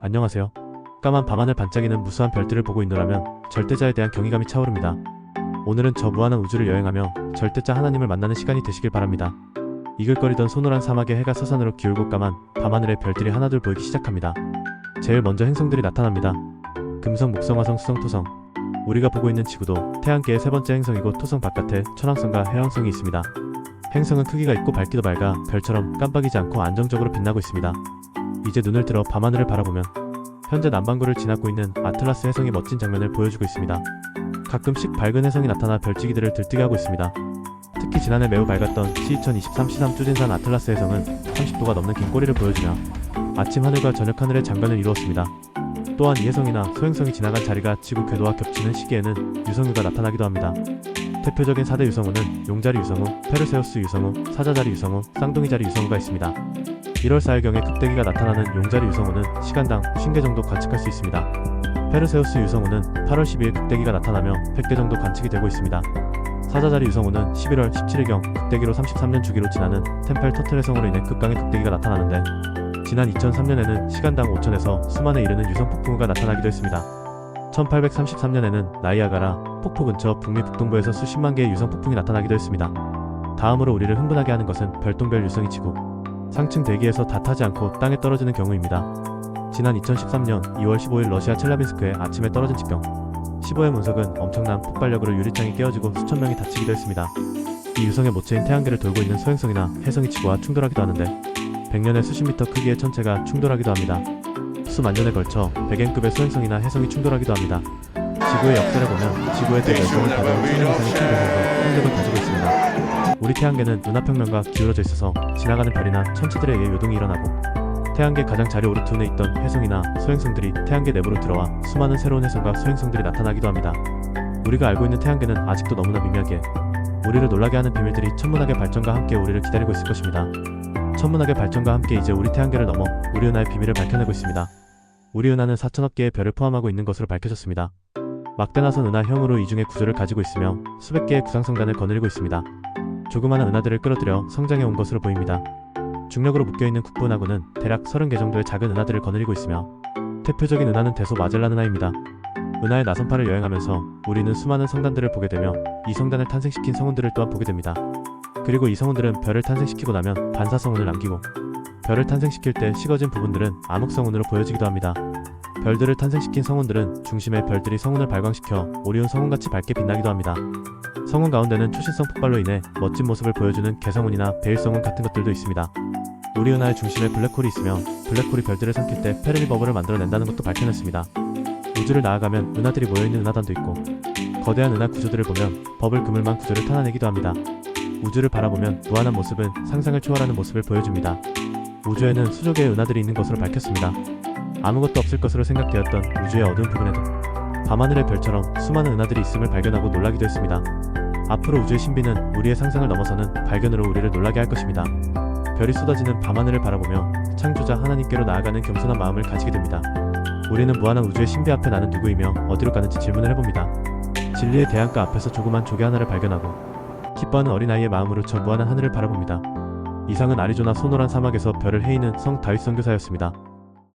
안녕하세요. 까만 밤하늘 반짝이는 무수한 별들을 보고 있노라면 절대자에 대한 경이감이 차오릅니다. 오늘은 저 무한한 우주를 여행하며 절대자 하나님을 만나는 시간이 되시길 바랍니다. 이글거리던 소노란 사막의 해가 서산으로 기울고 까만 밤하늘의 별들이 하나둘 보이기 시작합니다. 제일 먼저 행성들이 나타납니다. 금성, 목성, 화성, 수성, 토성. 우리가 보고 있는 지구도 태양계의 세 번째 행성이고 토성 바깥에 천왕성과 해왕성이 있습니다. 행성은 크기가 있고 밝기도 밝아 별처럼 깜빡이지 않고 안정적으로 빛나고 있습니다. 이제 눈을 들어 밤하늘을 바라보면 현재 남반구를 지나고 있는 아틀라스 해성이 멋진 장면을 보여주고 있습니다. 가끔씩 밝은 해성이 나타나 별치기들을 들뜨게 하고 있습니다. 특히 지난해 매우 밝았던 C2023 C3 쭈진산 아틀라스 해성은 30도가 넘는 긴 꼬리를 보여주며 아침 하늘과 저녁 하늘의 장관을 이루었습니다. 또한 이 해성이나 소행성이 지나간 자리가 지구 궤도와 겹치는 시기에는 유성우가 나타나기도 합니다. 대표적인 4대 유성우는 용자리 유성우, 페르세우스 유성우, 사자자리 유성우, 쌍둥이자리 유성우가 있습니다. 1월 4일경에 극대기가 나타나는 용자리 유성우는 시간당 50개 정도 관측할 수 있습니다. 페르세우스 유성우는 8월 12일 극대기가 나타나며 100개 정도 관측이 되고 있습니다. 사자자리 유성우는 11월 17일경 극대기로 33년 주기로 지나는 템펠 터틀 해성으로 인해 극강의 극대기가 나타나는데 지난 2003년에는 시간당 5천에서 수만에 이르는 유성 폭풍우가 나타나기도 했습니다. 1833년에는 나이아가라 폭포 근처 북미 북동부에서 수십만 개의 유성 폭풍이 나타나기도 했습니다. 다음으로 우리를 흥분하게 하는 것은 별똥별 유성이 지구 상층 대기에서 다 타지 않고 땅에 떨어지는 경우입니다. 지난 2013년 2월 15일 러시아 첼라빈스크에 아침에 떨어진 직경 15의 문석은 엄청난 폭발력으로 유리창이 깨어지고 수천 명이 다치기도 했습니다. 이 유성의 모체인 태양계를 돌고 있는 소행성이나 해성이 지구와 충돌하기도 하는데 100년에 수십 미터 크기의 천체가 충돌하기도 합니다. 수만 년에 걸쳐 100N급의 소행성이나 해성이 충돌하기도 합니다. 지구의 역사를 보면 지구에 대해 열성을 가져온 천년 이상의 충돌성과 성격을 가지고 있습니다. 우리 태양계는 은하평면과 기울어져 있어서 지나가는 별이나 천체들에 의해 요동이 일어나고 태양계 가장 자리 오르트운에 있던 해성이나 소행성들이 태양계 내부로 들어와 수많은 새로운 해성과 소행성들이 나타나기도 합니다. 우리가 알고 있는 태양계는 아직도 너무나 미미하게 우리를 놀라게 하는 비밀들이 천문학의 발전과 함께 우리를 기다리고 있을 것입니다. 천문학의 발전과 함께 이제 우리 태양계를 넘어 우리 은하의 비밀을 밝혀내고 있습니다. 우리 은하는 4천억 개의 별을 포함하고 있는 것으로 밝혀졌습니다. 막대나선 은하형으로 이중의 구조를 가지고 있으며 수백 개의 구상성단을 거느리고 있습니다. 조그마한 은하들을 끌어들여 성장해 온 것으로 보입니다. 중력으로 묶여있는 국부은하구는 대략 30개 정도의 작은 은하들을 거느리고 있으며 대표적인 은하는 대소 마젤란 은하입니다. 은하의 나선파를 여행하면서 우리는 수많은 성단들을 보게 되며 이 성단을 탄생시킨 성운들을 또한 보게 됩니다. 그리고 이 성운들은 별을 탄생시키고 나면 반사성운을 남기고 별을 탄생시킬 때 식어진 부분들은 암흑성운으로 보여지기도 합니다. 별들을 탄생시킨 성운들은 중심에 별들이 성운을 발광시켜 오리온 성운같이 밝게 빛나기도 합니다. 성운 가운데는 초신성 폭발로 인해 멋진 모습을 보여주는 개성운이나 베일성운 같은 것들도 있습니다. 우리 은하의 중심에 블랙홀이 있으며 블랙홀이 별들을 삼킬 때 페르미 버블을 만들어낸다는 것도 밝혀냈습니다. 우주를 나아가면 은하들이 모여있는 은하단도 있고 거대한 은하 구조들을 보면 버블 그물망 구조를 탄환하기도 합니다. 우주를 바라보면 무한한 모습은 상상을 초월하는 모습을 보여줍니다. 우주에는 수조 개의 은하들이 있는 것으로 밝혔습니다. 아무것도 없을 것으로 생각되었던 우주의 어두운 부분에도 밤하늘의 별처럼 수많은 은하들이 있음을 발견하고 놀라기도 했습니다. 앞으로 우주의 신비는 우리의 상상을 넘어서는 발견으로 우리를 놀라게 할 것입니다. 별이 쏟아지는 밤하늘을 바라보며 창조자 하나님께로 나아가는 겸손한 마음을 가지게 됩니다. 우리는 무한한 우주의 신비 앞에 나는 누구이며 어디로 가는지 질문을 해봅니다. 진리의 대안가 앞에서 조그만 조개 하나를 발견하고 기뻐하는 어린아이의 마음으로 저 무한한 하늘을 바라봅니다. 이상은 아리조나 소노란 사막에서 별을 헤이는 성 다윗 선교사였습니다.